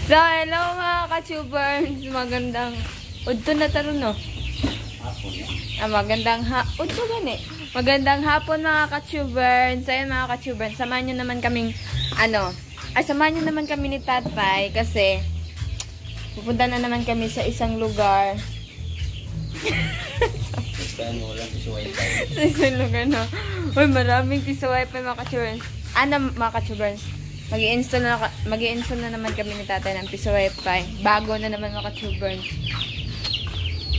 So, hello mga ka-tubers. Magandang udto na taron, no? Magandang hapon mga ka-tubers. So, ayun mga ka-tubers, samahan nyo naman kaming, samahan nyo naman kami ni Tatay kasi pupunta na naman kami sa isang lugar. Sa isang lugar na. Uy, maraming piso wifi mga ka-tubers. Mga ka-tubers, mag-i-install na naman kami ni Tatay ng piso wifi. Bago na naman mga ka-tubers.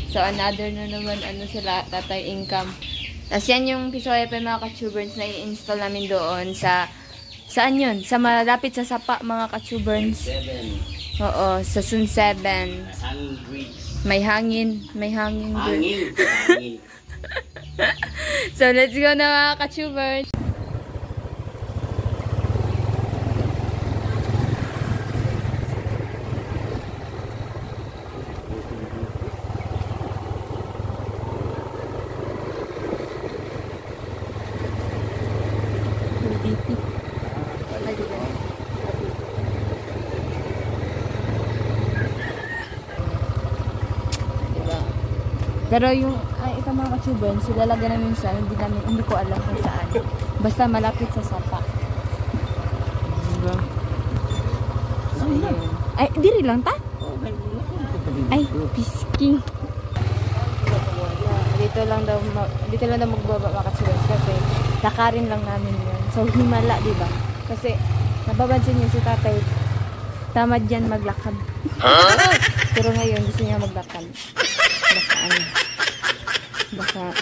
So, another na naman, sila, Tatay income. Tapos yan yung piso wifi mga ka-tubers na i-install namin doon sa, saan yun? Sa malapit sa Sapa mga ka-tubers. Oo, sa Sun 7. May hangin. So, let's go na mga ka-tubers. Pero yung, ito mga ka-tubers, silalagyan namin siya, hindi ko alam kung saan. Basta malapit sa Sapa. Diba? So, ay, diri lang ta? Ay, piski. Dito lang daw magbaba mga ka-tubers kasi lakarin lang namin yun. So, himala, diba? Kasi, nababansin niyo si Tatay, tamad yan maglakad. Pero ngayon, gusto niya maglakad. Baka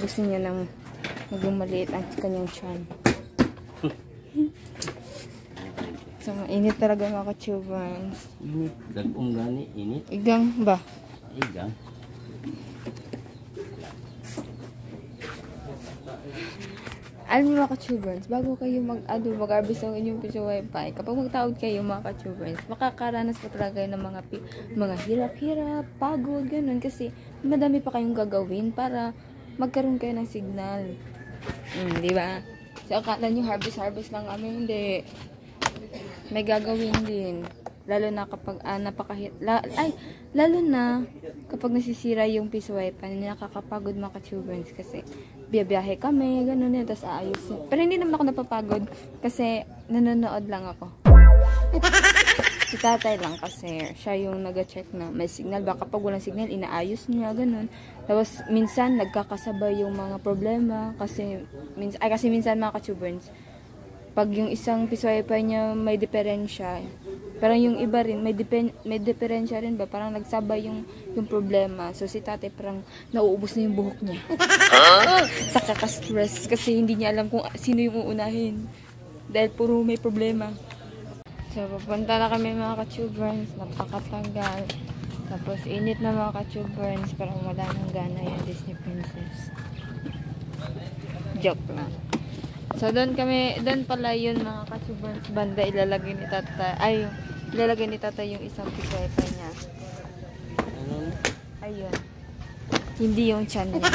gusto niya nang maging maliit ang kanyang tiyan. So, mainit talaga mga ka-tubers. Init. Dagong gani, init. Igang ba? Igang. Alam niyo mga ka-tubers, bago kayo mag-harvest ng inyong piso wifi, kapag magtawag kayo mga ka-tubers, makakaranas pa talaga kayo ng mga hirap-hirap, pagod, ganun. Kasi madami pa kayong gagawin para magkaroon kayo ng signal. Di ba? So, akala nyo harvest lang kami, hindi. May gagawin din. Lalo na kapag lalo na kapag nasisira yung piso wifi, nakakapagod mga ka-tubers kasi biyahe kami, ganun yun, tapos aayusin. Pero hindi naman ako napapagod kasi nanonood lang ako. Si Tatay lang kasi siya yung nag-check na may signal. Baka kapag walang signal, inaayos niya, ganun. Tapos minsan nagkakasabay yung mga problema kasi minsan mga ka-tubers, pag yung isang piso wifi niya may diferensya, parang yung iba rin may diferensya rin ba, parang nagsabay yung problema. So si Tatay parang nauubos na yung buhok niya. Sa kaka-stress kasi hindi niya alam kung sino yung uunahin dahil puro may problema. So pupunta na kami mga ka-tubers, napakatagal. Tapos init na mga ka-tubers, parang wala nang gana yung Disney Princess. Joke lang. So, doon pala yun mga ka-tubers, banda ilalagay ni Tatay yung isang piso wifi niya. Ayun. Hindi yung tiyan niya.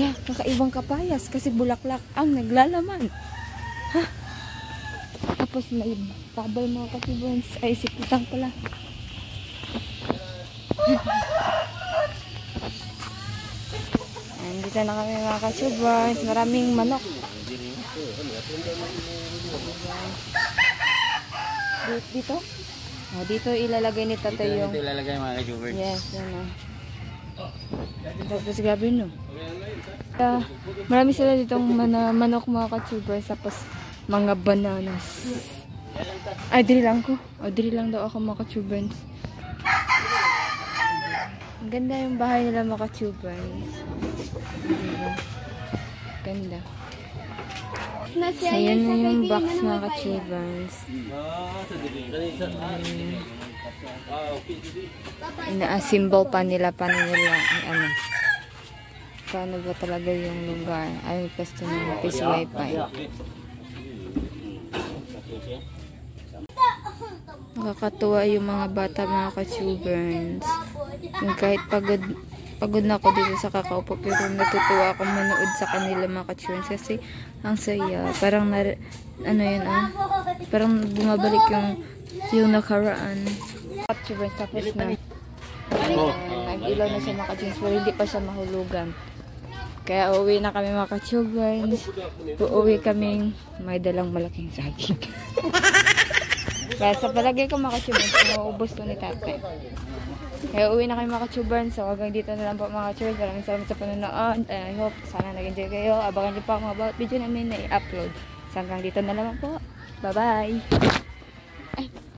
Yeah, kakaibang kapayas kasi bulaklak ang naglalaman. Ha? Tapos may tabay mga ka-tubers. Ay, siputang pala. Dito na kami mga ka-tubers. Maraming manok. Dito? Oh, dito ilalagay ni Tatay yung... Dito ilalagay mga ka-tubers. Yes, yan o. Tapos grabe no. Marami sila ditong manok mga ka-tubers. Tapos mga bananas. Ay, diri lang ko. O, diri lang daw ako mga ka-tubers. Ang ganda yung bahay nila mga ka-tubers. Ganda. So, yan na yung box mga ka-tubers. Ina-assemble pa nila paano ba talaga yung lugar. Ay, pwesto ng piso wifi. Nakakatuwa yung mga bata mga ka-tubers. Yung kahit pagod na ako dito sa kakaupo, pero natutuwa ako manood sa kanila mga ka-tubers kasi ang saya. Parang Parang bumabalik yung nakaraan. Ka-tubers, tapos na. Nag-ilaw na siya mga ka-tubers, pero hindi pa siya mahulugan. Kaya uuwi na kami mga ka-tubers. Uuwi kaming may dalang malaking saging. Kaya sa palagay ko mga ka-tubers, mauubos to ni tate. Kaya uwi na kayo mga ka-tubers. So hanggang dito na lang po mga ka-tubers. Maraming salamat sa panonood. I hope sana nag-enjoy kayo. Abangan niyo pa ang mga about video namin na i-upload. So hanggang dito na lang po. Bye-bye! Ay!